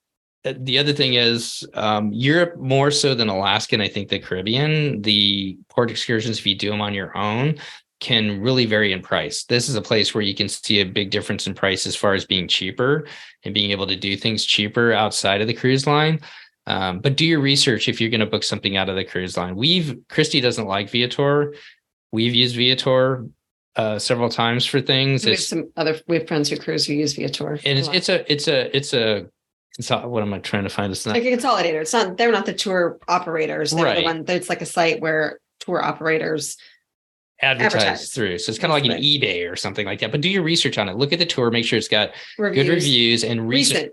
The other thing is Europe more so than Alaska, and I think the Caribbean, the port excursions, if you do them on your own, can really vary in price. This is a place where you can see a big difference in price as far as being cheaper and being able to do things cheaper outside of the cruise line. But do your research if you're going to book something out of the cruise line. Christy doesn't like Viator. We've used Viator several times for things. We have friends who cruise who use Viator. And it's a what am I trying to find? It's not like a consolidator. It's not, they're not the tour operators. They're the one that's like a site where tour operators advertise through. So it's kind of like an eBay or something like that. But do your research on it. Look at the tour, make sure it's got good reviews and recent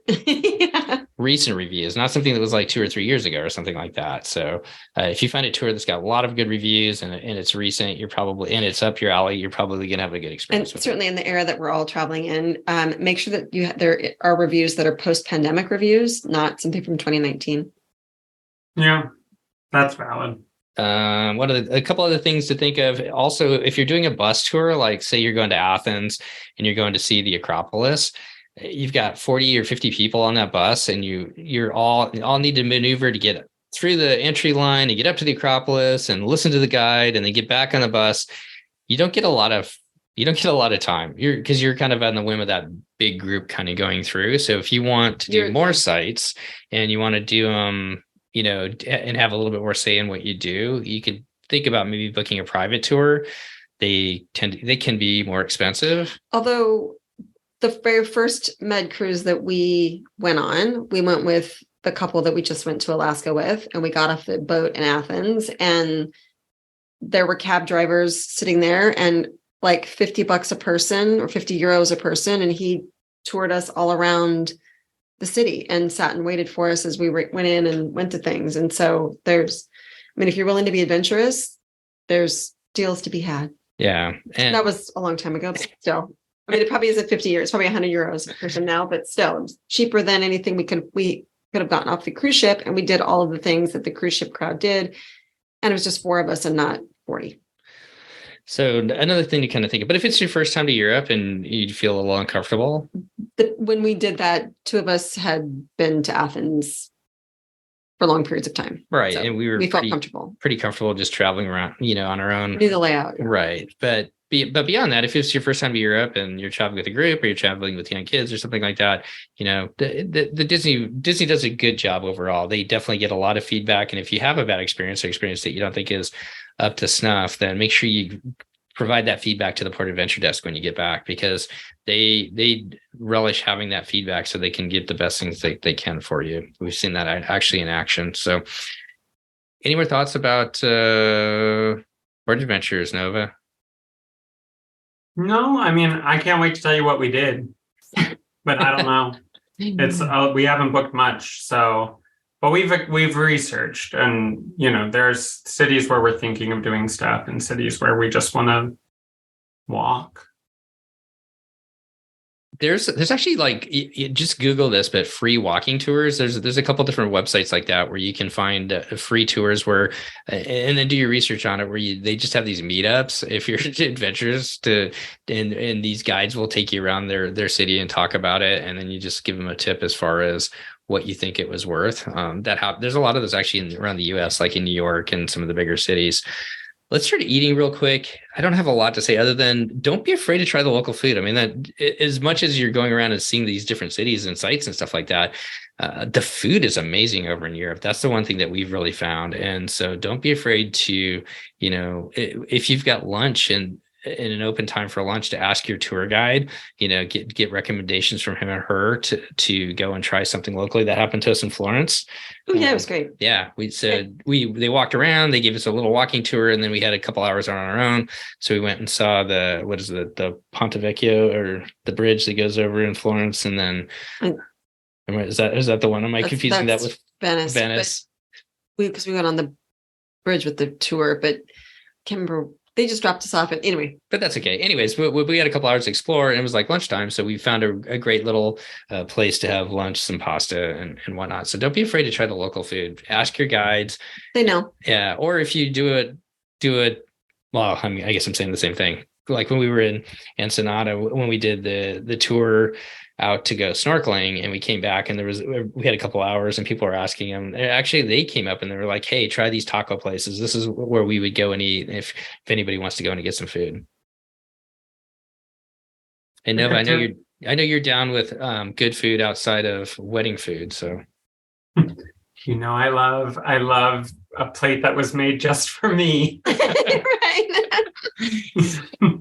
reviews, not something that was like 2 or 3 years ago or something like that. So if you find a tour that's got a lot of good reviews and it's recent, and it's up your alley, you're probably going to have a good experience. And certainly in the era that we're all traveling in, make sure that there are reviews that are post-pandemic reviews, not something from 2019. Yeah, that's valid. A couple other things to think of. Also, if you're doing a bus tour, like say you're going to Athens and you're going to see the Acropolis, you've got 40 or 50 people on that bus, and you're all need to maneuver to get through the entry line to get up to the Acropolis and listen to the guide and then get back on the bus. You don't get a lot of time. You're kind of on the whim of that big group kind of going through. So if you want to do more sites and you want to do them, and have a little bit more say in what you do, you could think about maybe booking a private tour. They can be more expensive. Although the very first med cruise that we went on, we went with the couple that we just went to Alaska with, and we got off the boat in Athens, and there were cab drivers sitting there and like $50 a person or 50 euros a person. And he toured us all around the city and sat and waited for us as we went in and went to things. And so if you're willing to be adventurous, there's deals to be had. Yeah. And that was a long time ago, but still, it probably isn't 50 years, probably 100 euros a person now, but still cheaper than anything we could have gotten off the cruise ship. And we did all of the things that the cruise ship crowd did. And it was just 4 of us and not 40. So another thing to kind of think of, but if it's your first time to Europe and you feel a little uncomfortable. When we did that, 2 of us had been to Athens for long periods of time. Right. So and we felt pretty comfortable just traveling around, on our own. Knew the layout. Right. But beyond that, if it's your first time to Europe and you're traveling with a group or you're traveling with young kids or something like that, the Disney does a good job overall. They definitely get a lot of feedback. And if you have a bad experience or experience that you don't think is up to snuff, then make sure you provide that feedback to the Port Adventure Desk when you get back, because they relish having that feedback so they can get the best things they can for you. We've seen that actually in action. So any more thoughts about Port Adventures, Nova? No, I can't wait to tell you what we did, but I don't know. It's we haven't booked much, so, but we've researched, and there's cities where we're thinking of doing stuff and cities where we just want to walk. There's actually, like, you just Google this, but free walking tours. There's a couple different websites like that where you can find free tours where, and then do your research on it, where they just have these meetups. If you're adventurous and these guides will take you around their city and talk about it, and then you just give them a tip as far as what you think it was worth. There's a lot of those actually around the U.S., like in New York and some of the bigger cities. Let's start eating real quick. I don't have a lot to say other than don't be afraid to try the local food. That as much as you're going around and seeing these different cities and sites and stuff like that, the food is amazing over in Europe. That's the one thing that we've really found. And so don't be afraid to, if you've got lunch and in an open time for lunch, to ask your tour guide, get recommendations from him or her to go and try something locally. That happened to us in Florence. Oh yeah, it was great. Yeah. They walked around, they gave us a little walking tour, and then we had a couple hours on our own. So we went and saw the Ponte Vecchio, or the bridge that goes over in Florence. And then is that the one? Am I confusing that with Venice? Because we went on the bridge with the tour, but can't remember. They just dropped us off. Anyway. But that's okay. Anyways, we had a couple hours to explore, and it was like lunchtime. So we found a great little place to have lunch, some pasta and whatnot. So don't be afraid to try the local food. Ask your guides. They know. Yeah. Or if you do it. Well, I mean, I guess I'm saying the same thing. Like when we were in Ensenada, when we did the tour out to go snorkeling, and we came back, and we had a couple hours, and people were asking them. Actually, they came up and they were like, "Hey, try these taco places. This is where we would go and eat if anybody wants to go and get some food." And Nova, I know you're down with good food outside of wedding food. So, I love a plate that was made just for me.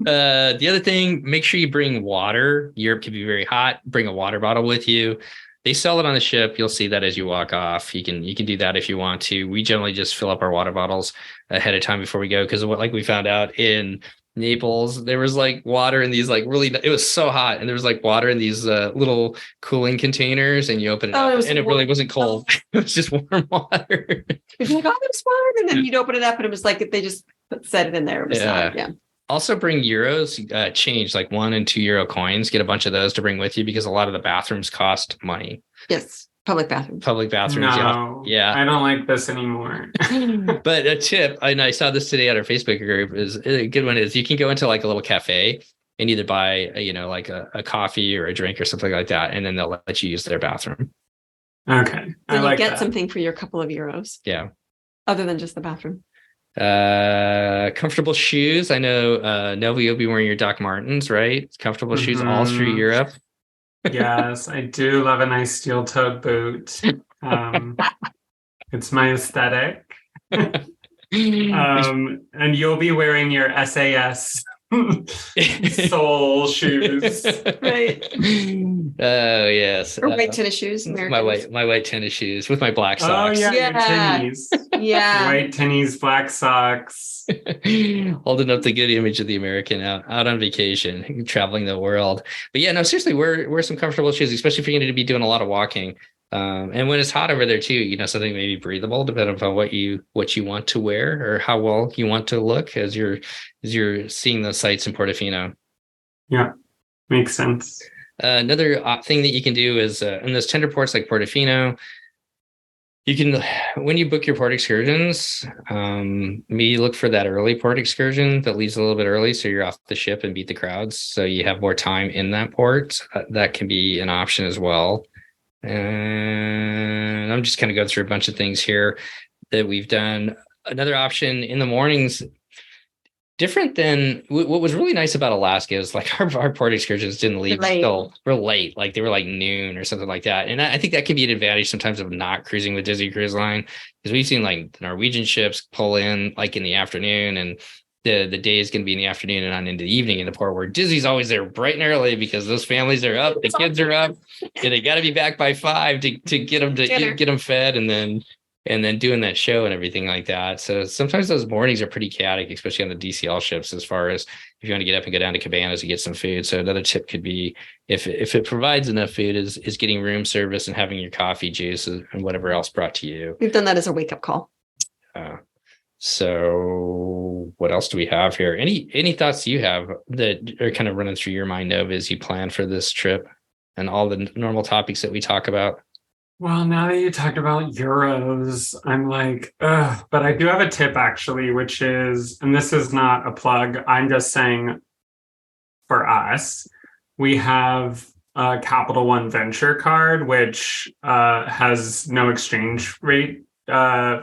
The other thing, make sure you bring water. Europe can be very hot. Bring a water bottle with you. They sell it on the ship. You'll see that as you walk off. You can do that if you want to. We generally just fill up our water bottles ahead of time before we go, because like we found out in Naples, there was like water in these it was so hot, and there was like water in these little cooling containers, and you open it up and it really wasn't cold. It was just warm water. You'd be like, "Oh, it's warm," and then you'd open it up and it was like they just set it in there. It was yeah. Also bring euros, change, like 1 and 2 euro coins. Get a bunch of those to bring with you, because a lot of the bathrooms cost money. Yes. Public bathrooms. No, yeah. I don't like this anymore. But a tip, and I saw this today on our Facebook group, is a good one, is you can go into like a little cafe and either buy, like a coffee or a drink or something like that. And then they'll let you use their bathroom. Okay. So you get something for your couple of euros. Yeah. Other than just the bathroom. Comfortable shoes. I know, Nova, you'll be wearing your Doc Martens, right? Comfortable shoes all through Europe. Yes, I do love a nice steel-toed boot. It's my aesthetic. And you'll be wearing your SAS sole shoes. Right. Oh, yes. Or white tennis shoes. My white tennis shoes with my black socks. Oh, yeah. Your tennies. Yeah. White tennies, black socks. Holding up the good image of the American out on vacation, traveling the world. But yeah, no, seriously, wear some comfortable shoes, especially if you're going to be doing a lot of walking. And when it's hot over there too, something maybe breathable, depending on what you want to wear or how well you want to look as you're seeing those sights in Portofino. Yeah, makes sense. Another thing that you can do is in those tender ports like Portofino, you can, when you book your port excursions, maybe look for that early port excursion that leaves a little bit early, so you're off the ship and beat the crowds, so you have more time in that port. That can be an option as well. And I'm just kind of going through a bunch of things here that we've done. Another option in the mornings, different than what was really nice about Alaska is like our port excursions didn't leave until real late. Like they were like noon or something like that. And I think that can be an advantage sometimes of not cruising with Disney Cruise Line, because we've seen like the Norwegian ships pull in like in the afternoon, and the day is going to be in the afternoon and on into the evening in the port, where Disney's always there bright and early because those families are up, the kids are up, and they got to be back by 5 to get them get them fed, and then doing that show and everything like that. So sometimes those mornings are pretty chaotic, especially on the DCL ships, as far as if you want to get up and go down to Cabanas to get some food. So another tip could be, if it provides enough food, is getting room service and having your coffee, juice, and whatever else brought to you. We've done that as a wake-up call. So what else do we have here? Any thoughts you have that are kind of running through your mind, Nova, as you plan for this trip and all the normal topics that we talk about? Well, now that you talked about euros, I'm like, ugh. But I do have a tip actually, which is, and this is not a plug, I'm just saying for us, we have a Capital One Venture card, which has no exchange rate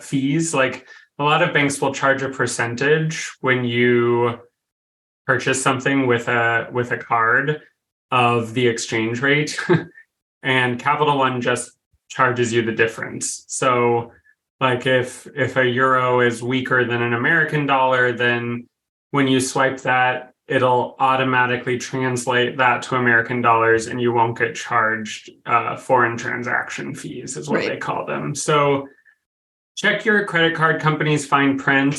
fees. Like, a lot of banks will charge a percentage when you purchase something with a card of the exchange rate, and Capital One just charges you the difference. So, like if a euro is weaker than an American dollar, then when you swipe that, it'll automatically translate that to American dollars, and you won't get charged foreign transaction fees, is what they call them. So check your credit card company's fine print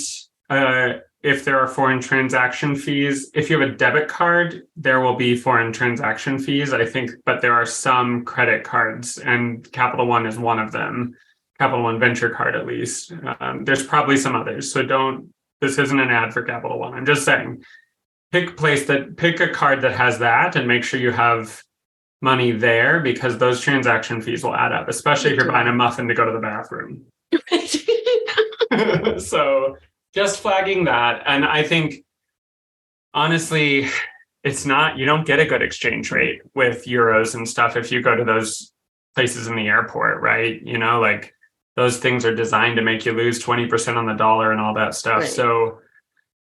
if there are foreign transaction fees. If you have a debit card, there will be foreign transaction fees, I think, but there are some credit cards, and Capital One is one of them. Capital One Venture Card, at least. There's probably some others, so don't this isn't an ad for Capital One. I'm just saying, pick a card that has that and make sure you have money there, because those transaction fees will add up, especially if you're buying a muffin to go to the bathroom. So just flagging that. And I think, honestly, you don't get a good exchange rate with euros and stuff if you go to those places in the airport, right? You know, like those things are designed to make you lose 20% on the dollar and all that stuff. Right. So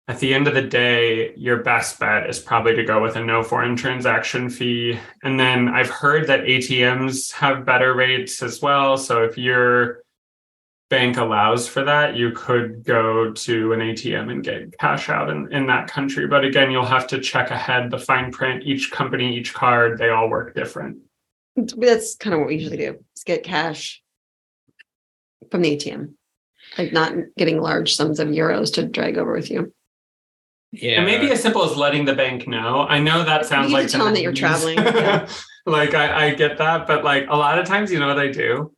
at the end of the day, your best bet is probably to go with a no foreign transaction fee. And then I've heard that ATMs have better rates as well. So if your bank allows for that, you could go to an ATM and get cash out in that country. But again, you'll have to check ahead the fine print. Each company, each card, they all work different. That's kind of what we usually do, is get cash from the ATM, like not getting large sums of euros to drag over with you. Yeah. And maybe as simple as letting the bank know. I know that sounds like tell them that you're traveling. Yeah. Like I get that, but like a lot of times, you know what I do?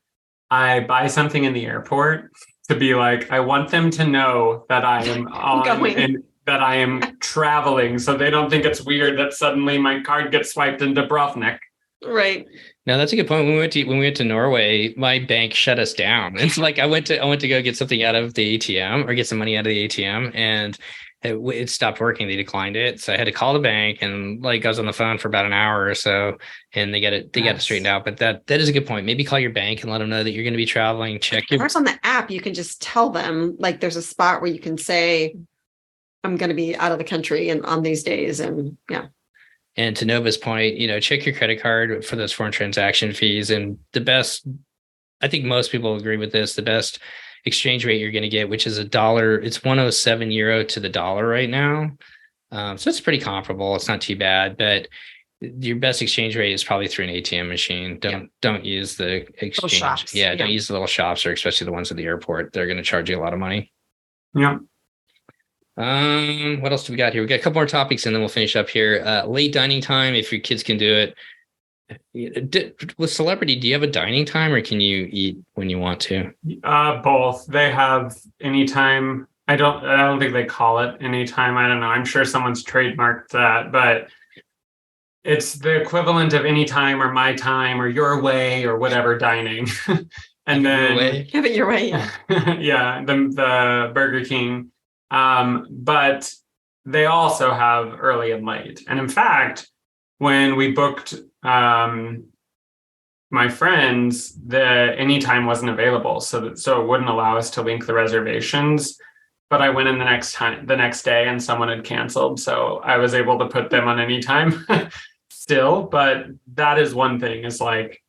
I buy something in the airport to be like, I want them to know that I am on and that I am traveling, so they don't think it's weird that suddenly my card gets swiped into Dubrovnik. Right. No, that's a good point. When we went to Norway, my bank shut us down. It's like I went to go get something out of the ATM or get some money out of the ATM, and it stopped working. They declined it, so I had to call the bank, and like I was on the phone for about an hour or so, and they got it straightened out. But that is a good point. Maybe call your bank and let them know that you're going to be traveling. Check your. Perhaps on the app, you can just tell them, like, there's a spot where you can say, I'm going to be out of the country and on these days, and yeah. And to Nova's point, check your credit card for those foreign transaction fees. And the best, I think most people agree with this, the best exchange rate you're going to get, which is $1, it's 107 euro to the dollar right now. So it's pretty comparable. It's not too bad, but your best exchange rate is probably through an ATM machine. Don't use the exchange. Shops. Yeah, don't use the little shops, or especially the ones at the airport. They're going to charge you a lot of money. Yeah. What else do we got here? We got a couple more topics and then we'll finish up here. Late dining time, if your kids can do it. With Celebrity, do you have a dining time, or can you eat when you want to? Both. They have anytime. I don't think they call it anytime. I don't know. I'm sure someone's trademarked that, but it's the equivalent of anytime or my time or your way or whatever dining. And then have it your way. Yeah. Yeah, the Burger King. But they also have early and late. And in fact, when we booked my friends, the anytime wasn't available. So it wouldn't allow us to link the reservations. But I went in the next day and someone had canceled. So I was able to put them on anytime still. But that is one thing, is like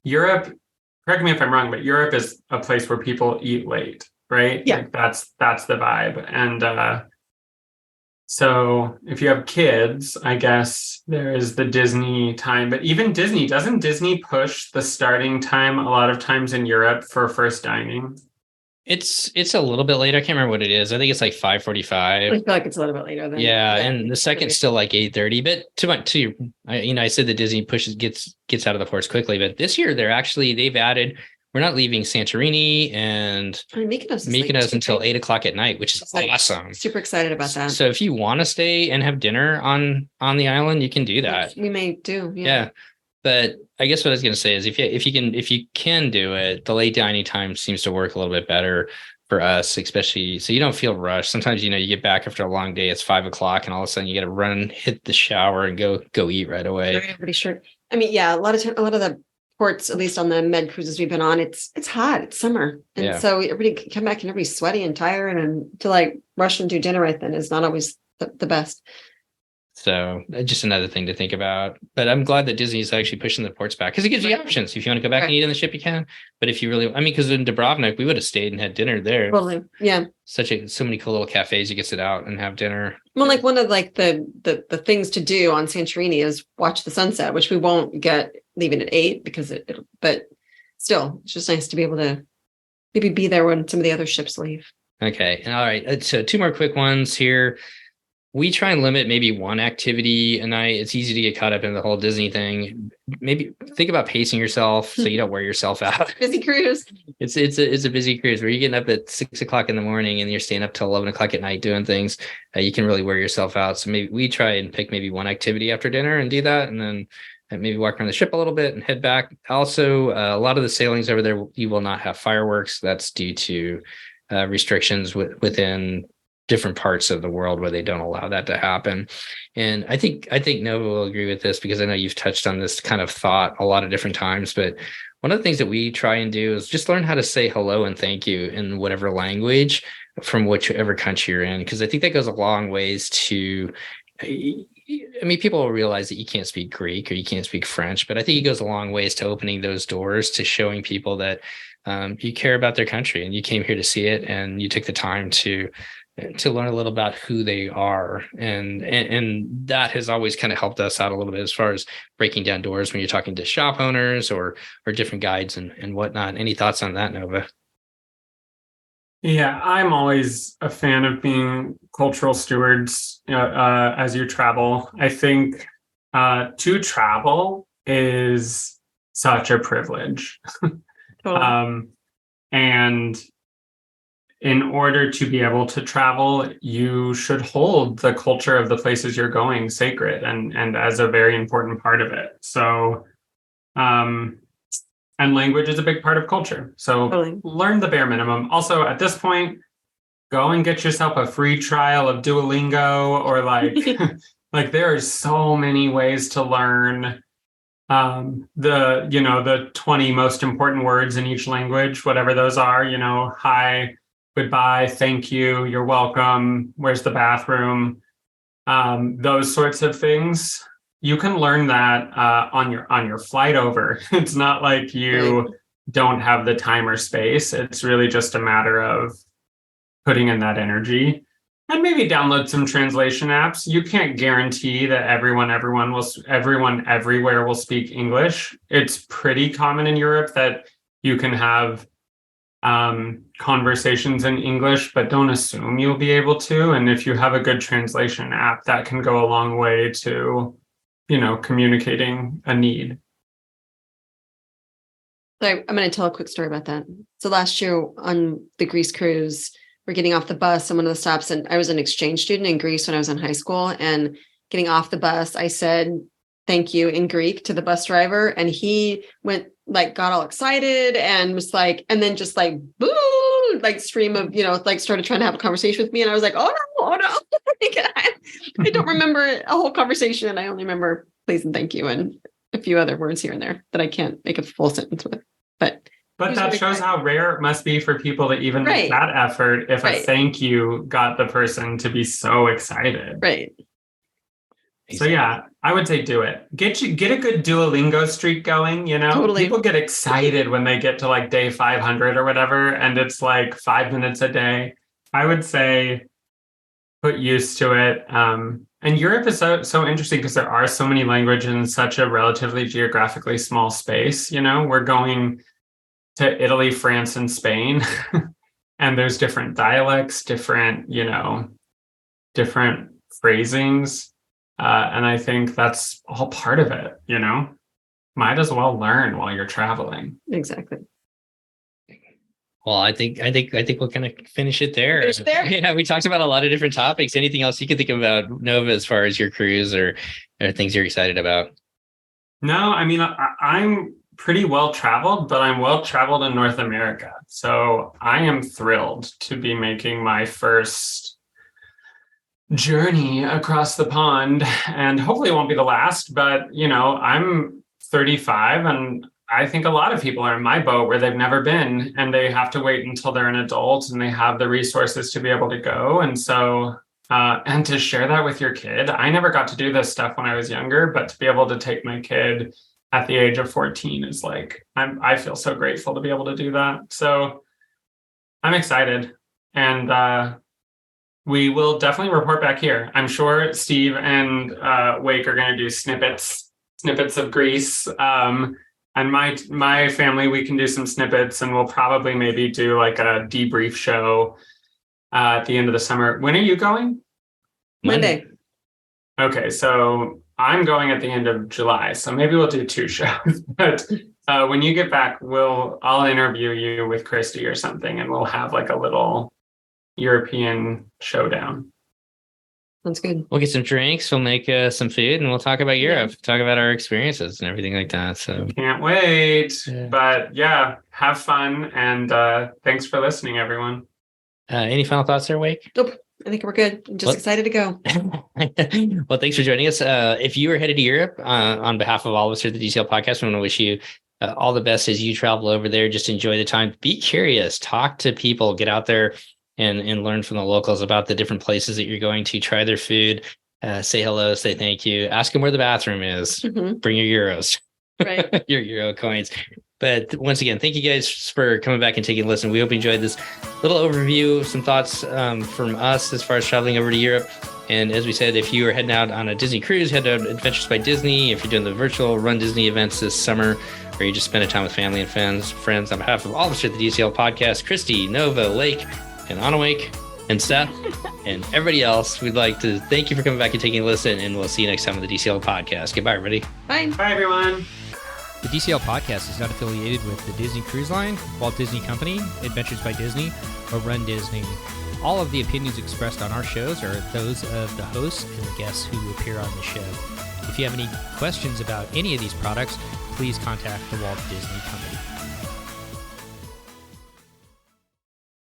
Europe. Correct me if I'm wrong, but Europe is a place where people eat late, right? Yeah. Like that's the vibe. And so if you have kids, I guess there is the Disney time. But even doesn't Disney push the starting time a lot of times in Europe for first dining? It's a little bit later. I can't remember what it is. I think it's like 5:45. I feel like it's a little bit later than. Yeah, and the second's still like 8:30. But I said that Disney gets out of the ports quickly. But this year they've added. We're not leaving Santorini and Mykonos until 8:00 at night, which is awesome. Super excited about that. So if you want to stay and have dinner on the island, you can do that. We may do. Yeah. But I guess what I was going to say is if you can do it, the late dining time seems to work a little bit better for us, especially so you don't feel rushed. Sometimes, you get back after a long day, it's 5:00 and all of a sudden you got to run, hit the shower and go eat right away. I'm pretty sure. I mean, yeah, a lot of the ports, at least on the med cruises we've been on, it's hot, it's summer. And so everybody come back and everybody's sweaty and tired, and to like rush and do dinner right then is not always the best. So just another thing to think about. But I'm glad that Disney is actually pushing the ports back, because it gives you options. If you want to go back and eat on the ship, you can. But if you really, because in Dubrovnik, we would have stayed and had dinner there. Totally. Yeah. So many cool little cafes you get to sit out and have dinner. Well, like one of like the things to do on Santorini is watch the sunset, which we won't get leaving at 8 because but still, it's just nice to be able to maybe be there when some of the other ships leave. Okay. All right. So 2 more quick ones here. we try and limit maybe one activity a night. It's easy to get caught up in the whole Disney thing. Maybe think about pacing yourself so you don't wear yourself out. Busy cruise. It's a busy cruise where you're getting up at 6 o'clock in the morning and you're staying up till 11 o'clock at night doing things. You can really wear yourself out. So maybe we try and pick maybe one activity after dinner and do that, and then maybe walk around the ship a little bit and head back. Also, a lot of the sailings over there, you will not have fireworks. That's due to restrictions within different parts of the world where they don't allow that to happen. And I think Nova will agree with this, because I know you've touched on this kind of thought a lot of different times. But one of the things that we try and do is just learn how to say hello and thank you in whatever language from whichever country you're in, because I think that goes a long ways to, I mean, people will realize that you can't speak Greek or you can't speak French, but I think it goes a long ways to opening those doors, to showing people that you care about their country and you came here to see it, and you took the time to learn a little about who they are. And that has always kind of helped us out a little bit as far as breaking down doors when you're talking to shop owners or different guides and whatnot. Any thoughts on that, Nova? Yeah, I'm always a fan of being cultural stewards as you travel. I think to travel is such a privilege. Totally. And in order to be able to travel, you should hold the culture of the places you're going sacred and as a very important part of it. So, and language is a big part of culture. So Totally. Learn the bare minimum. Also, at this point, go and get yourself a free trial of Duolingo, or like there are so many ways to learn the 20 most important words in each language, whatever those are, hi, goodbye, thank you, you're welcome, where's the bathroom, those sorts of things. You can learn that on your flight over. It's not like you don't have the time or space. It's really just a matter of putting in that energy. And maybe download some translation apps. You can't guarantee that everyone everywhere will speak English. It's pretty common in Europe that you can have conversations in English, but don't assume you'll be able to. And if you have a good translation app, that can go a long way to, communicating a need. So I'm going to tell a quick story about that. So last year on the Greece cruise, we're getting off the bus on one of the stops, and I was an exchange student in Greece when I was in high school, and getting off the bus, I said, thank you in Greek to the bus driver. And he got all excited and was like, and then just like, boo, like stream of, started trying to have a conversation with me. And I was like, oh no. I don't remember a whole conversation. And I only remember please and thank you and a few other words here and there that I can't make a full sentence with. But that shows how rare it must be for people to even make that effort if a thank you got the person to be so excited. Right. So yeah, I would say do it. Get a good Duolingo streak going, Totally. People get excited when they get to like day 500 or whatever, and it's like 5 minutes a day. I would say put used to it. And Europe is so interesting because there are so many languages in such a relatively geographically small space. We're going to Italy, France, and Spain, and there's different dialects, different phrasings. And I think that's all part of it, Might as well learn while you're traveling. Exactly. Well, I think we're gonna finish it there. Yeah, we talked about a lot of different topics. Anything else you can think about, Nova, as far as your cruise or things you're excited about? No, I mean, I'm pretty well traveled, but I'm well traveled in North America. So I am thrilled to be making my first journey across the pond, and hopefully it won't be the last, but I'm 35, and I think a lot of people are in my boat where they've never been, and they have to wait until they're an adult and they have the resources to be able to go. And so and to share that with your kid. I never got to do this stuff when I was younger, but to be able to take my kid at the age of 14 is like, I feel so grateful to be able to do that. So I'm excited, and we will definitely report back here. I'm sure Steve and Wake are going to do snippets of Greece. And my family, we can do some snippets, and we'll probably maybe do like a debrief show at the end of the summer. When are you going? Monday. Okay, so I'm going at the end of July, so maybe we'll do 2 shows. But when you get back, I'll interview you with Christy or something, and we'll have like a little European showdown. Sounds good. We'll get some drinks, we'll make some food, and we'll talk about Europe, talk about our experiences and everything like that. So can't wait. Yeah. But yeah, have fun, and thanks for listening, everyone. Any final thoughts there, Wake? Nope. I think we're good. I'm just excited to go. Well, thanks for joining us. If you are headed to Europe, on behalf of all of us here at the DCL podcast, we want to wish you all the best as you travel over there. Just enjoy the time. Be curious. Talk to people. Get out there and learn from the locals about the different places that you're going to. Try their food. Say hello. Say thank you. Ask them where the bathroom is. Mm-hmm. Bring your euros. Right. Your euro coins. But once again, thank you guys for coming back and taking a listen. We hope you enjoyed this little overview, some thoughts from us as far as traveling over to Europe. And as we said, if you are heading out on a Disney cruise, head to Adventures by Disney. If you're doing the virtual Run Disney events this summer, or you just spend a time with family and friends, on behalf of all of us here at the DCL podcast, Christy, Nova, Lake, and Anawake, and Seth, and everybody else, we'd like to thank you for coming back and taking a listen, and we'll see you next time on the DCL podcast. Goodbye, everybody. Bye. Bye, everyone. The DCL podcast is not affiliated with the Disney Cruise Line, Walt Disney Company, Adventures by Disney, or Run Disney. All of the opinions expressed on our shows are those of the hosts and the guests who appear on the show. If you have any questions about any of these products, please contact the Walt Disney Company.